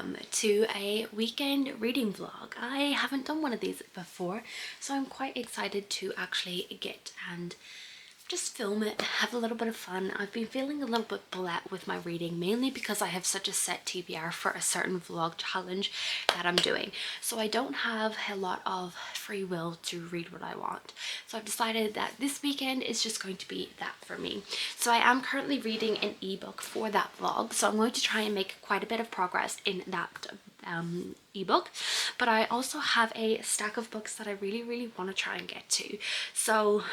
welcome to a weekend reading vlog. I haven't done one of these before, so I'm quite excited to actually get and just film it, have a little bit of fun. I've been feeling a little bit bleh with my reading, mainly because I have such a set TBR for a certain vlog challenge that I'm doing. So I don't have a lot of free will to read what I want. So I've decided that this weekend is just going to be that for me. So I am currently reading an ebook for that vlog. So I'm going to try and make quite a bit of progress in that ebook, but I also have a stack of books that I really want to try and get to. So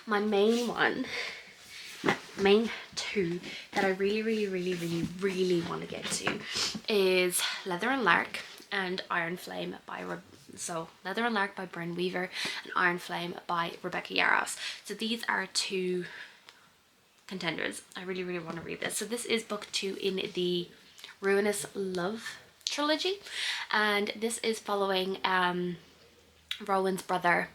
my main two that I really want to get to is Leather and Lark and Iron Flame by Leather and Lark by Brynne Weaver and Iron Flame by Rebecca Yarros. So these are two contenders. I really want to read this. So this is book 2 in the Ruinous Love trilogy, and this is following Rowan's brother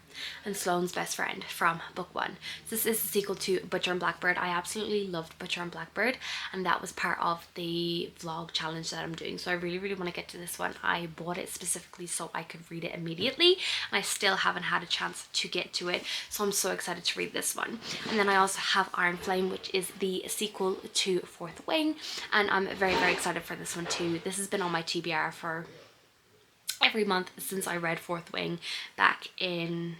and Sloane's best friend from book 1. This is the sequel to Butcher and Blackbird. I absolutely loved Butcher and Blackbird, and that was part of the vlog challenge that I'm doing. So I really want to get to this one. I bought it specifically so I could read it immediately, and I still haven't had a chance to get to it. So I'm so excited to read this one. And then I also have Iron Flame, which is the sequel to Fourth Wing, and I'm very excited for this one too. This has been on my TBR for every month since I read Fourth Wing back in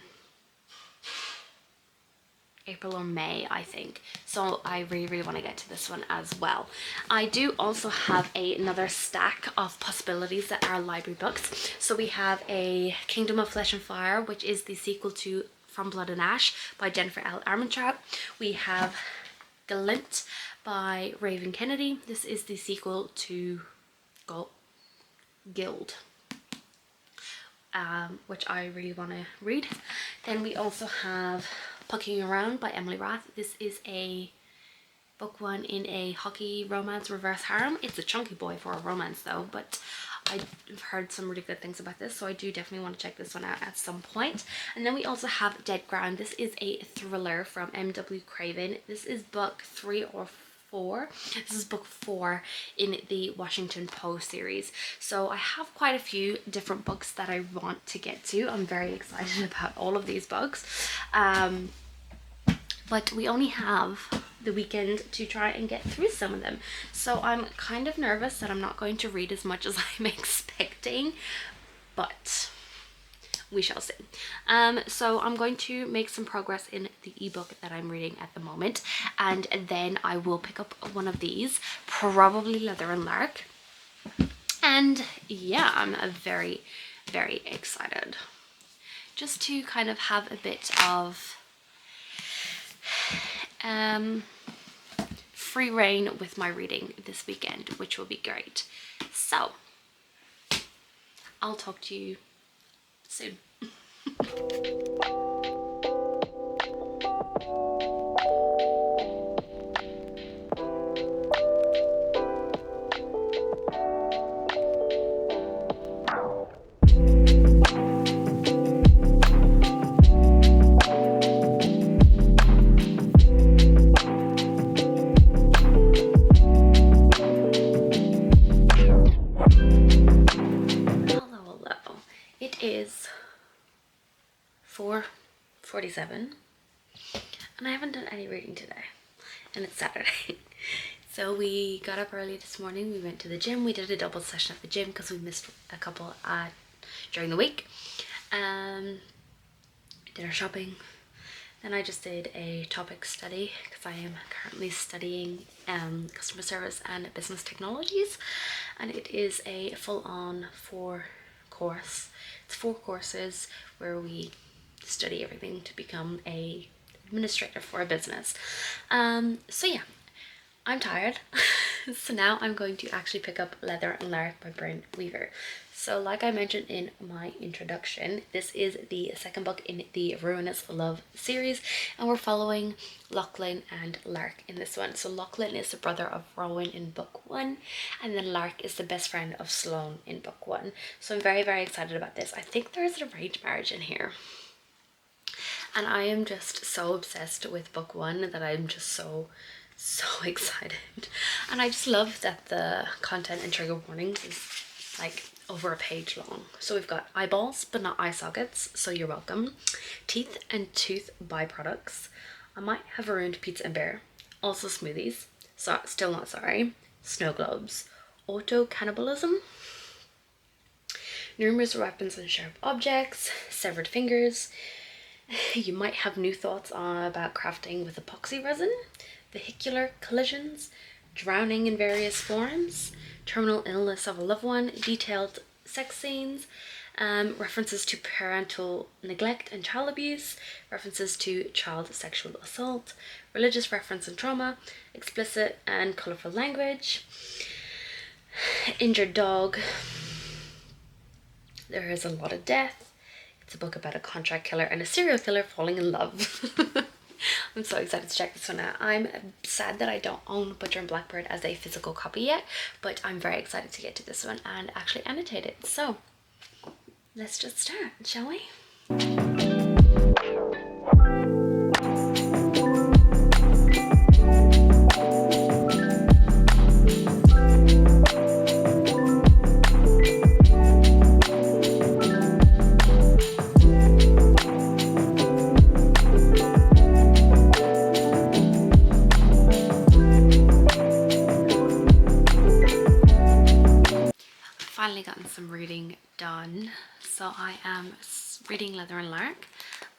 April or May, I think. So I really want to get to this one as well. I do also have another stack of possibilities that are library books. So we have a Kingdom of Flesh and Fire, which is the sequel to From Blood and Ash by Jennifer L. Armentrout. We have Glint by Raven Kennedy. This is the sequel to Guild, which I really want to read. Then we also have Pucking Around by Emily Rath. This is a book 1 in a hockey romance reverse harem. It's a chunky boy for a romance though, but I've heard some really good things about this, so I do definitely want to check this one out at some point. And then we also have Dead Ground. This is a thriller from M.W. Craven. This is book 3 or 4. This is book 4 in the Washington Post series. So I have quite a few different books that I want to get to. I'm very excited about all of these books. But we only have the weekend to try and get through some of them. So I'm kind of nervous that I'm not going to read as much as I'm expecting, but we shall see. So I'm going to make some progress in the ebook that I'm reading at the moment, and then I will pick up one of these, probably Leather and Lark. And yeah, I'm very excited just to kind of have a bit of free reign with my reading this weekend, which will be great. So I'll talk to you soon. Hello. It is 4:47 and I haven't done any reading today, and it's Saturday. So we got up early this morning, we went to the gym, we did a double session at the gym because we missed a couple during the week. Did our shopping. Then I just did a topic study because I am currently studying customer service and business technologies, and it is a full-on 4-course. It's 4 courses where we study everything to become a administrator for a business. So yeah, I'm tired. So now I'm going to actually pick up Leather and Lark by Brynne Weaver. So like I mentioned in my introduction, this is the second book in the Ruinous Love series, and we're following Lachlan and Lark in this one. So Lachlan is the brother of Rowan in book 1, and then Lark is the best friend of Sloane in book 1. So I'm very excited about this. I think there's an arranged marriage in here. And I am just so obsessed with book 1 that I'm just so so excited. And I just love that the content and trigger warnings is like over a page long. So we've got eyeballs but not eye sockets, so you're welcome. Teeth and tooth byproducts. I might have a ruined pizza and bear. Also smoothies. So still not sorry. Snow globes. Auto cannibalism. Numerous weapons and sharp objects. Severed fingers. You might have new thoughts about crafting with epoxy resin. Vehicular collisions. Drowning in various forms. Terminal illness of a loved one. Detailed sex scenes. References to parental neglect and child abuse, references to child sexual assault, religious reference and trauma, explicit and colourful language, injured dog, there is a lot of death, it's a book about a contract killer and a serial killer falling in love. I'm so excited to check this one out. I'm sad that I don't own Butcher and Blackbird as a physical copy yet, but I'm very excited to get to this one and actually annotate it. So let's just start, shall we? Finally gotten some reading done. So I am reading Leather and Lark.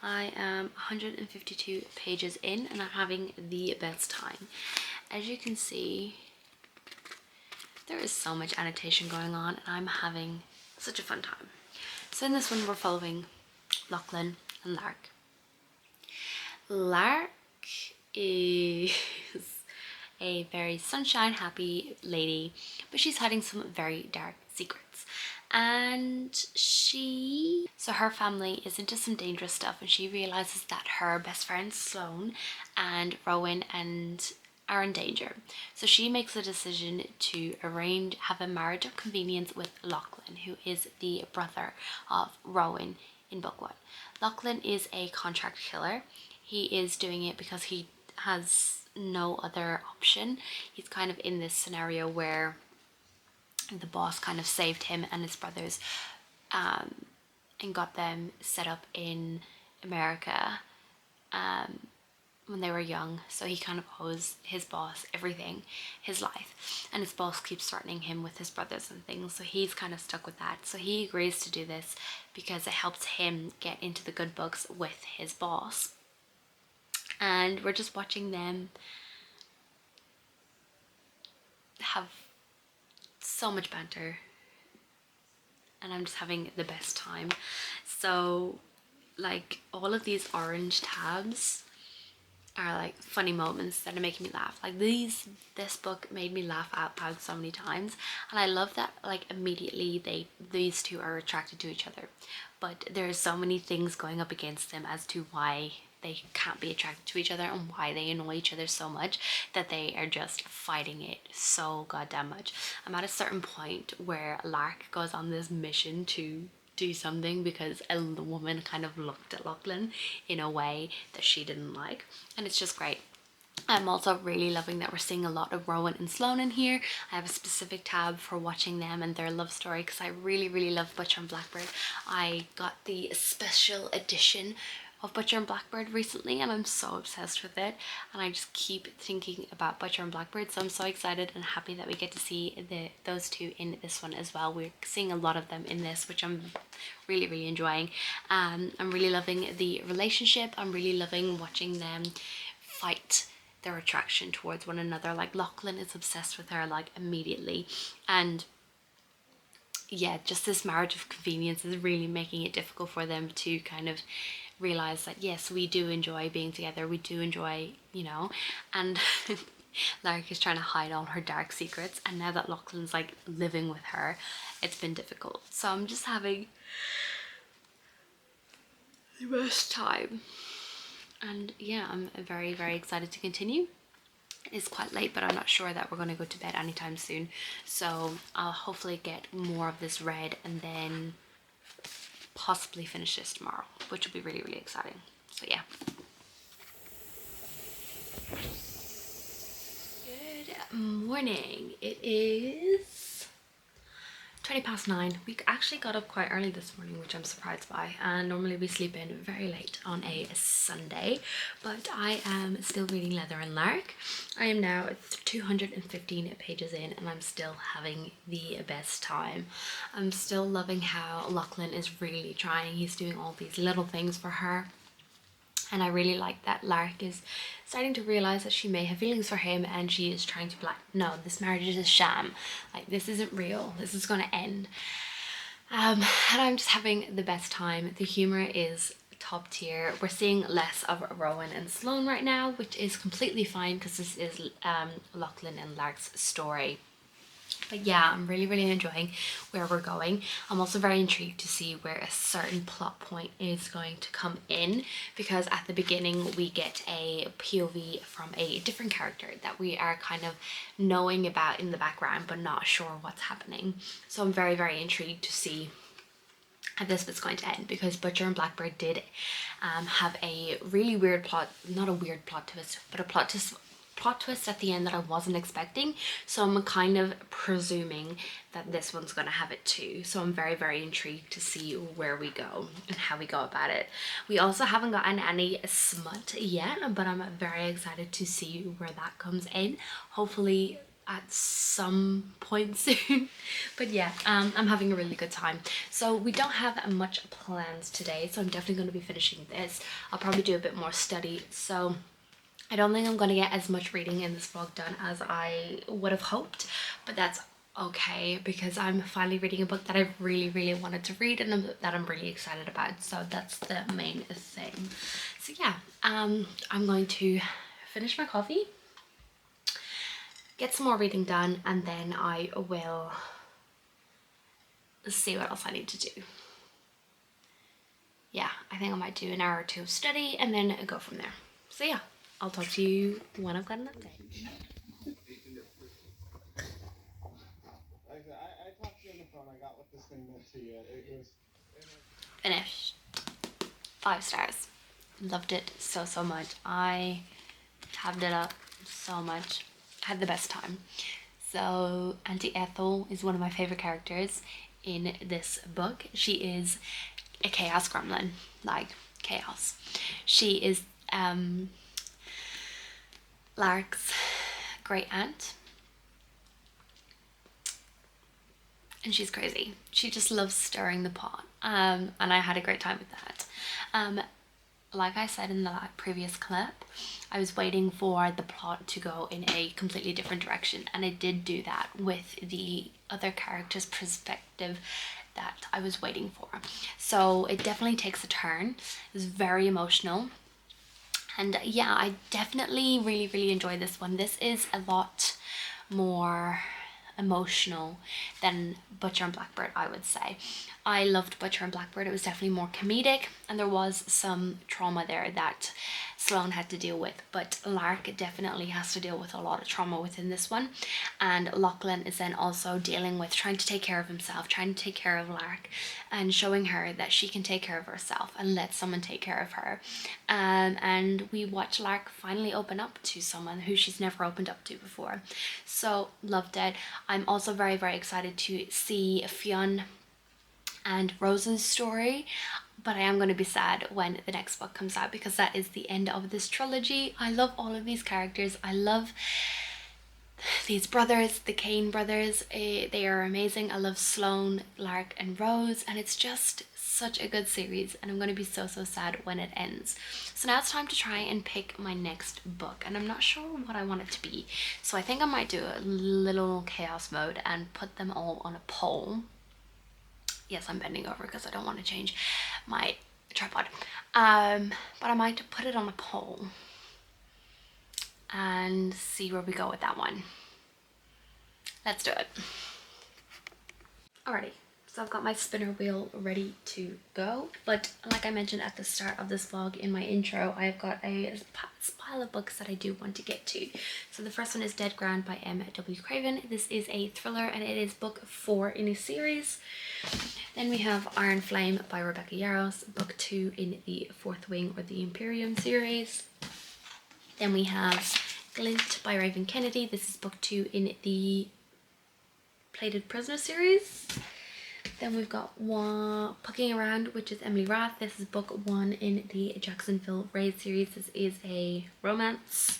I am 152 pages in and I'm having the best time. As you can see, there is so much annotation going on and I'm having such a fun time. So in this one we're following Lachlan and Lark. Lark is a very sunshine happy lady, but she's hiding some very dark secrets. And her family is into some dangerous stuff, and she realizes that her best friend Sloane and Rowan are in danger. So she makes a decision to have a marriage of convenience with Lachlan, who is the brother of Rowan in book 1. Lachlan is a contract killer. He is doing it because he has no other option. He's kind of in this scenario where the boss kind of saved him and his brothers and got them set up in America when they were young, so he kind of owes his boss everything, his life, and his boss keeps threatening him with his brothers and things, so he's kind of stuck with that. So he agrees to do this because it helps him get into the good books with his boss. And we're just watching them have so much banter and I'm just having the best time. So like all of these orange tabs are like funny moments that are making me laugh. Like this book made me laugh out loud so many times, and I love that like immediately these two are attracted to each other, but there's so many things going up against them as to why they can't be attracted to each other and why they annoy each other so much that they are just fighting it so goddamn much. I'm at a certain point where Lark goes on this mission to do something because a woman kind of looked at Lachlan in a way that she didn't like, and it's just great. I'm also really loving that we're seeing a lot of Rowan and Sloane in here. I have a specific tab for watching them and their love story because I really love Butcher and Blackbird. I got the special edition of Butcher and Blackbird recently and I'm so obsessed with it, and I just keep thinking about Butcher and Blackbird, so I'm so excited and happy that we get to see those two in this one as well. We're seeing a lot of them in this, which I'm really enjoying. I'm really loving the relationship. I'm really loving watching them fight their attraction towards one another. Like Lachlan is obsessed with her like immediately, and yeah, just this marriage of convenience is really making it difficult for them to kind of realize that yes, we do enjoy being together, we do enjoy, you know, and Lark is trying to hide all her dark secrets, and now that Lachlan's like living with her, it's been difficult. So I'm just having the best time, and yeah, I'm very excited to continue. It's quite late, but I'm not sure that we're going to go to bed anytime soon, so I'll hopefully get more of this read and then possibly finish this tomorrow, which will be really exciting. So yeah. morning. It is 9:20. We actually got up quite early this morning, which I'm surprised by, and normally we sleep in very late on a Sunday, but I am still reading Leather and Lark. I am now at 215 pages in and I'm still having the best time. I'm still loving how Lachlan is really trying. He's doing all these little things for her. And I really like that Lark is starting to realize that she may have feelings for him, and she is trying to be like, no, this marriage is a sham. Like, this isn't real. This is going to end. And I'm just having the best time. The humor is top tier. We're seeing less of Rowan and Sloane right now, which is completely fine because this is Lachlan and Lark's story. But yeah, I'm really enjoying where we're going. I'm also very intrigued to see where a certain plot point is going to come in, because at the beginning we get a POV from a different character that we are kind of knowing about in the background but not sure what's happening. So I'm very intrigued to see how this was going to end, because Butcher and Blackbird did have a really weird plot, not a weird plot twist, but a plot twist at the end that I wasn't expecting. So I'm kind of presuming that this one's gonna have it too. So I'm very intrigued to see where we go and how we go about it. We also haven't gotten any smut yet, but I'm very excited to see where that comes in. Hopefully at some point soon. But yeah, I'm having a really good time. So we don't have much plans today, so I'm definitely going to be finishing this. I'll probably do a bit more study, so I don't think I'm going to get as much reading in this vlog done as I would have hoped, but that's okay because I'm finally reading a book that I've really wanted to read and that I'm really excited about. So that's the main thing. So yeah, I'm going to finish my coffee, get some more reading done, and then I will see what else I need to do. Yeah, I think I might do an hour or two of study and then go from there. So yeah, I'll talk to you when I've got an update. I talked to you on the phone. I got what this thing meant to you. It was Finished. 5 stars. Loved it so much. I tabbed it up so much. Had the best time. So Auntie Ethel is one of my favorite characters in this book. She is a chaos gremlin, like chaos. She is Lark's great aunt, and she's crazy. She just loves stirring the pot, and I had a great time with that. Like I said in the previous clip, I was waiting for the plot to go in a completely different direction, and it did do that with the other character's perspective that I was waiting for. So it definitely takes a turn. It was very emotional. And yeah, I definitely really enjoyed this one. This is a lot more emotional than Butcher and Blackbird, I would say. I loved Butcher and Blackbird. It was definitely more comedic, and there was some trauma there that Sloane had to deal with, but Lark definitely has to deal with a lot of trauma within this one. And Lachlan is then also dealing with trying to take care of himself, trying to take care of Lark, and showing her that she can take care of herself and let someone take care of her. And we watch Lark finally open up to someone who she's never opened up to before. So loved it. I'm also very excited to see Fionn and Rose's story, but I am going to be sad when the next book comes out because that is the end of this trilogy. I love all of these characters. I love these brothers, the Kane brothers. They are amazing. I love Sloane, Lark and Rose, and it's just such a good series, and I'm going to be so sad when it ends. So now it's time to try and pick my next book, and I'm not sure what I want it to be. So I think I might do a little chaos mode and put them all on a poll. Yes, I'm bending over because I don't want to change my tripod. But I might put it on a poll and see where we go with that one. Let's do it. Alrighty, so I've got my spinner wheel ready to go. But like I mentioned at the start of this vlog in my intro, I've got a pile of books that I do want to get to. So the first one is Dead Ground by M.W. Craven. This is a thriller and it is book 4 in a series. Then we have Iron Flame by Rebecca Yarros, book 2 in the Fourth Wing or the Imperium series. Then we have Glint by Raven Kennedy. This is book 2 in the Plated Prisoner series. Then we've got one Pucking Around, which is Emily Rath. This is book 1 in the Jacksonville Raid series. This is a romance.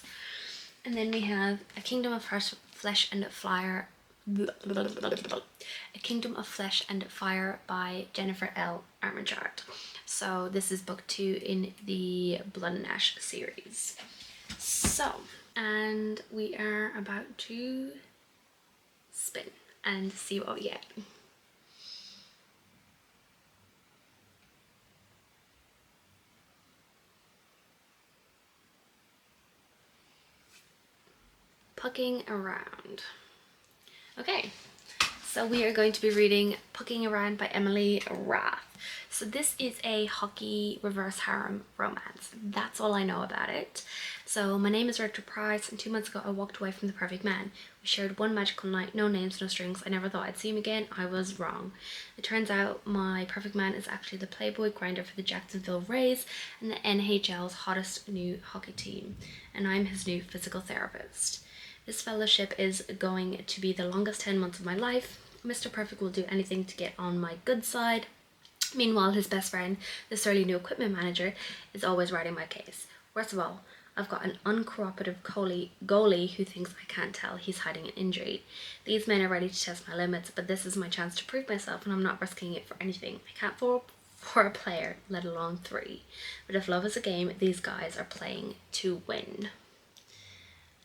And then we have A Kingdom of Flesh and Fire. A Kingdom of Flesh and Fire by Jennifer L. Armenchart. So this is book 2 in the Blood and Ash series. So, and we are about to spin and see what we get. Pucking Around. Okay, so we are going to be reading Pucking Around by Emily Rath. So this is a hockey reverse harem romance. That's all I know about it. So my name is Rachel Price, and 2 months ago I walked away from the perfect man. We shared one magical night, no names, no strings. I never thought I'd see him again. I was wrong. It turns out my perfect man is actually the Playboy grinder for the Jacksonville Rays and the NHL's hottest new hockey team. And I'm his new physical therapist. This fellowship is going to be the longest 10 months of my life. Mr. Perfect will do anything to get on my good side. Meanwhile, his best friend, the surly new equipment manager, is always writing my case. Worst of all, I've got an uncooperative goalie who thinks I can't tell he's hiding an injury. These men are ready to test my limits, but this is my chance to prove myself, and I'm not risking it for anything. I can't fall for a player, let alone 3. But if love is a game, these guys are playing to win.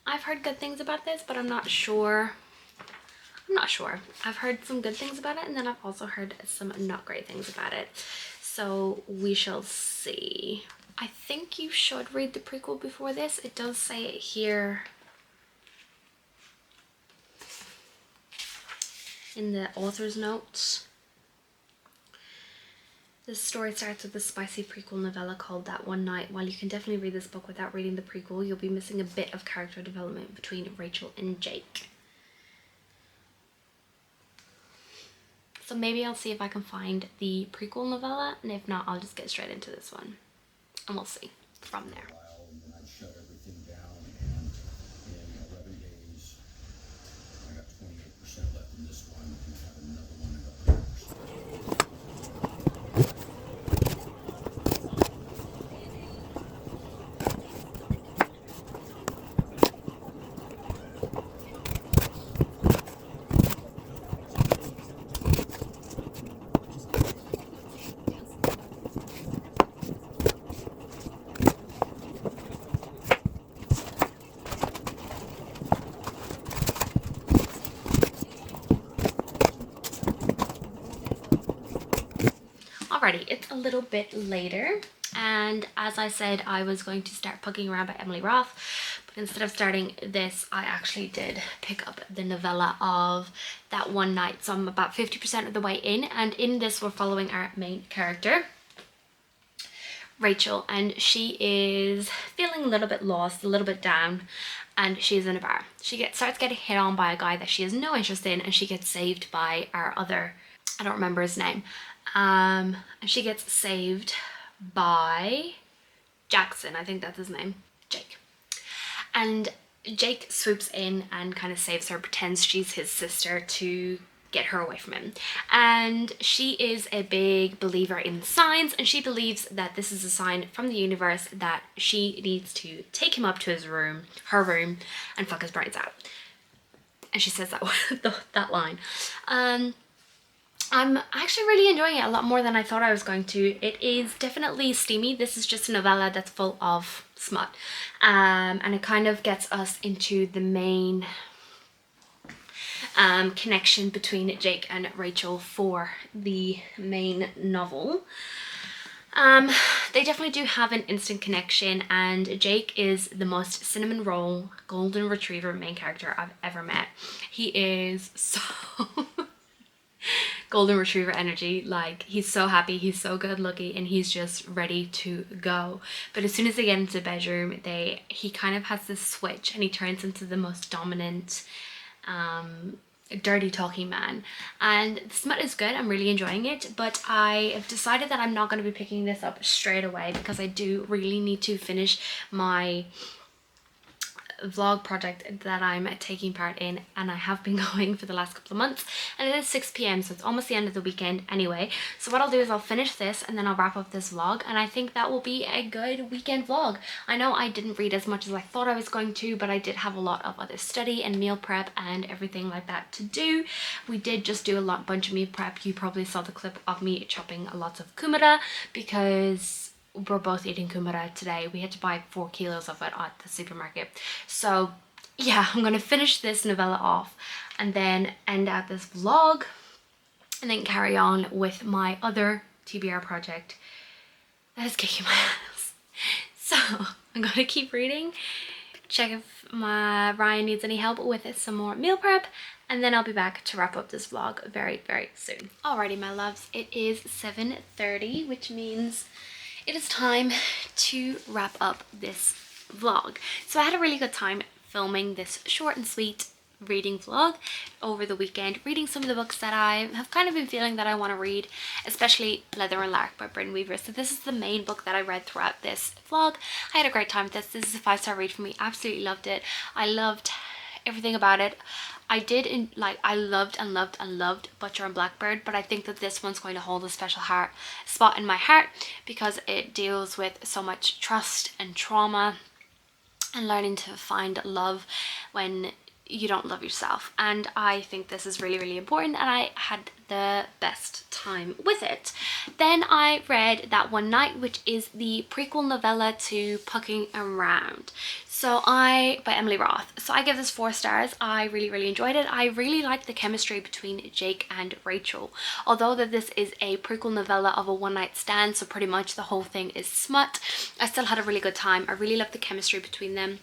I've heard good things about this, but I'm not sure. I've heard some good things about it, and then I've also heard some not great things about it. So we shall see. I think you should read the prequel before this. It does say it here in the author's notes. This story starts with a spicy prequel novella called That One Night. While you can definitely read this book without reading the prequel, you'll be missing a bit of character development between Rachel and Jake. So maybe I'll see if I can find the prequel novella, and if not, I'll just get straight into this one. And we'll see from there. And then I'd shut everything down, and in 11 days, I got 28% left in this one, and have another one at 100%. Alrighty, it's a little bit later, and as I said, I was going to start Pucking Around by Emily Rath, but instead of starting this, I actually did pick up the novella of That One Night. So I'm about 50% of the way in, and in this we're following our main character, Rachel, and she is feeling a little bit lost, a little bit down, and she's in a bar. She starts getting hit on by a guy that she has no interest in, and she gets saved by our other, I don't remember his name. And she gets saved by Jackson, I think that's his name, Jake. And Jake swoops in and kind of saves her, pretends she's his sister to get her away from him. And she is a big believer in signs, and she believes that this is a sign from the universe that she needs to take him up to his room, her room, and fuck his brains out. And she says that line. I'm actually really enjoying it a lot more than I thought I was going to. It is definitely steamy. This is just a novella that's full of smut. And it kind of gets us into the main connection between Jake and Rachel for the main novel. They definitely do have an instant connection, and Jake is the most cinnamon roll golden retriever main character I've ever met. He is so golden retriever energy. Like, he's so happy, he's so good looking, and he's just ready to go. But as soon as they get into the bedroom, he kind of has this switch, and he turns into the most dominant dirty talking man. And the smut is good, I'm really enjoying it, but I have decided that I'm not going to be picking this up straight away because I do really need to finish my vlog project that I'm taking part in, and I have been going for the last couple of months, and it is 6 p.m, so it's almost the end of the weekend anyway. So what I'll do is I'll finish this and then I'll wrap up this vlog, and I think that will be a good weekend vlog. I know I didn't read as much as I thought I was going to, but I did have a lot of other study and meal prep and everything like that to do. We did just do a bunch of meal prep. You probably saw the clip of me chopping lots of kumara because we're both eating kumara today. We had to buy 4 kilos of it at the supermarket. So yeah, I'm gonna finish this novella off and then end out this vlog and then carry on with my other TBR project that is kicking my ass. So I'm gonna keep reading, check if Ryan needs any help with some more meal prep, and then I'll be back to wrap up this vlog very, very soon. Alrighty, my loves, it is 7:30, which means it is time to wrap up this vlog. So I had a really good time filming this short and sweet reading vlog over the weekend, reading some of the books that I have kind of been feeling that I want to read, especially Leather and Lark by Bryn Weaver. So this is the main book that I read throughout this vlog. I had a great time with this. This is a 5-star read for me. Absolutely loved it. I loved everything about it. I loved and loved and loved Butcher and Blackbird, but I think that this one's going to hold a special spot in my heart because it deals with so much trust and trauma and learning to find love when you don't love yourself. And I think this is really, really important, and I had the best time with it. Then I read That One Night, which is the prequel novella to Pucking Around. By Emily Roth. So I give this 4 stars. I really, really enjoyed it. I really liked the chemistry between Jake and Rachel. Although that this is a prequel novella of a one-night stand, so pretty much the whole thing is smut, I still had a really good time. I really loved the chemistry between them.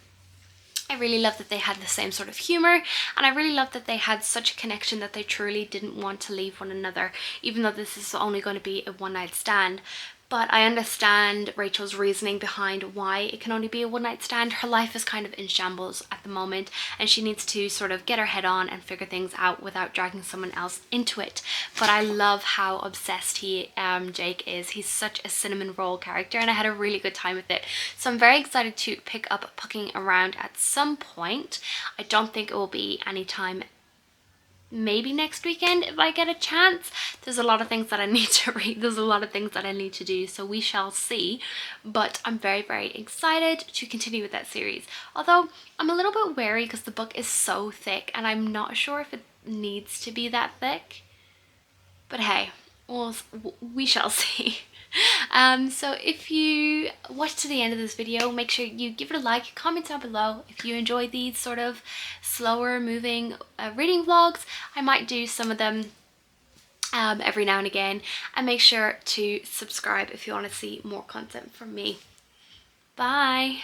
I really loved that they had the same sort of humour, and I really loved that they had such a connection that they truly didn't want to leave one another, even though this is only going to be a one-night stand. But I understand Rachel's reasoning behind why it can only be a one-night stand. Her life is kind of in shambles at the moment, and she needs to sort of get her head on and figure things out without dragging someone else into it. But I love how obsessed Jake is. He's such a cinnamon roll character, and I had a really good time with it. So I'm very excited to pick up Pucking Around at some point. I don't think it will be anytime, maybe next weekend if I get a chance. There's a lot of things that I need to read. There's a lot of things that I need to do, so we shall see. But I'm very, very excited to continue with that series. Although I'm a little bit wary because the book is so thick and I'm not sure if it needs to be that thick. But hey, we shall see. So if you watch to the end of this video, make sure you give it a like, comment down below if you enjoy these sort of slower moving reading vlogs. I might do some of them every now and again, and make sure to subscribe if you want to see more content from me. Bye.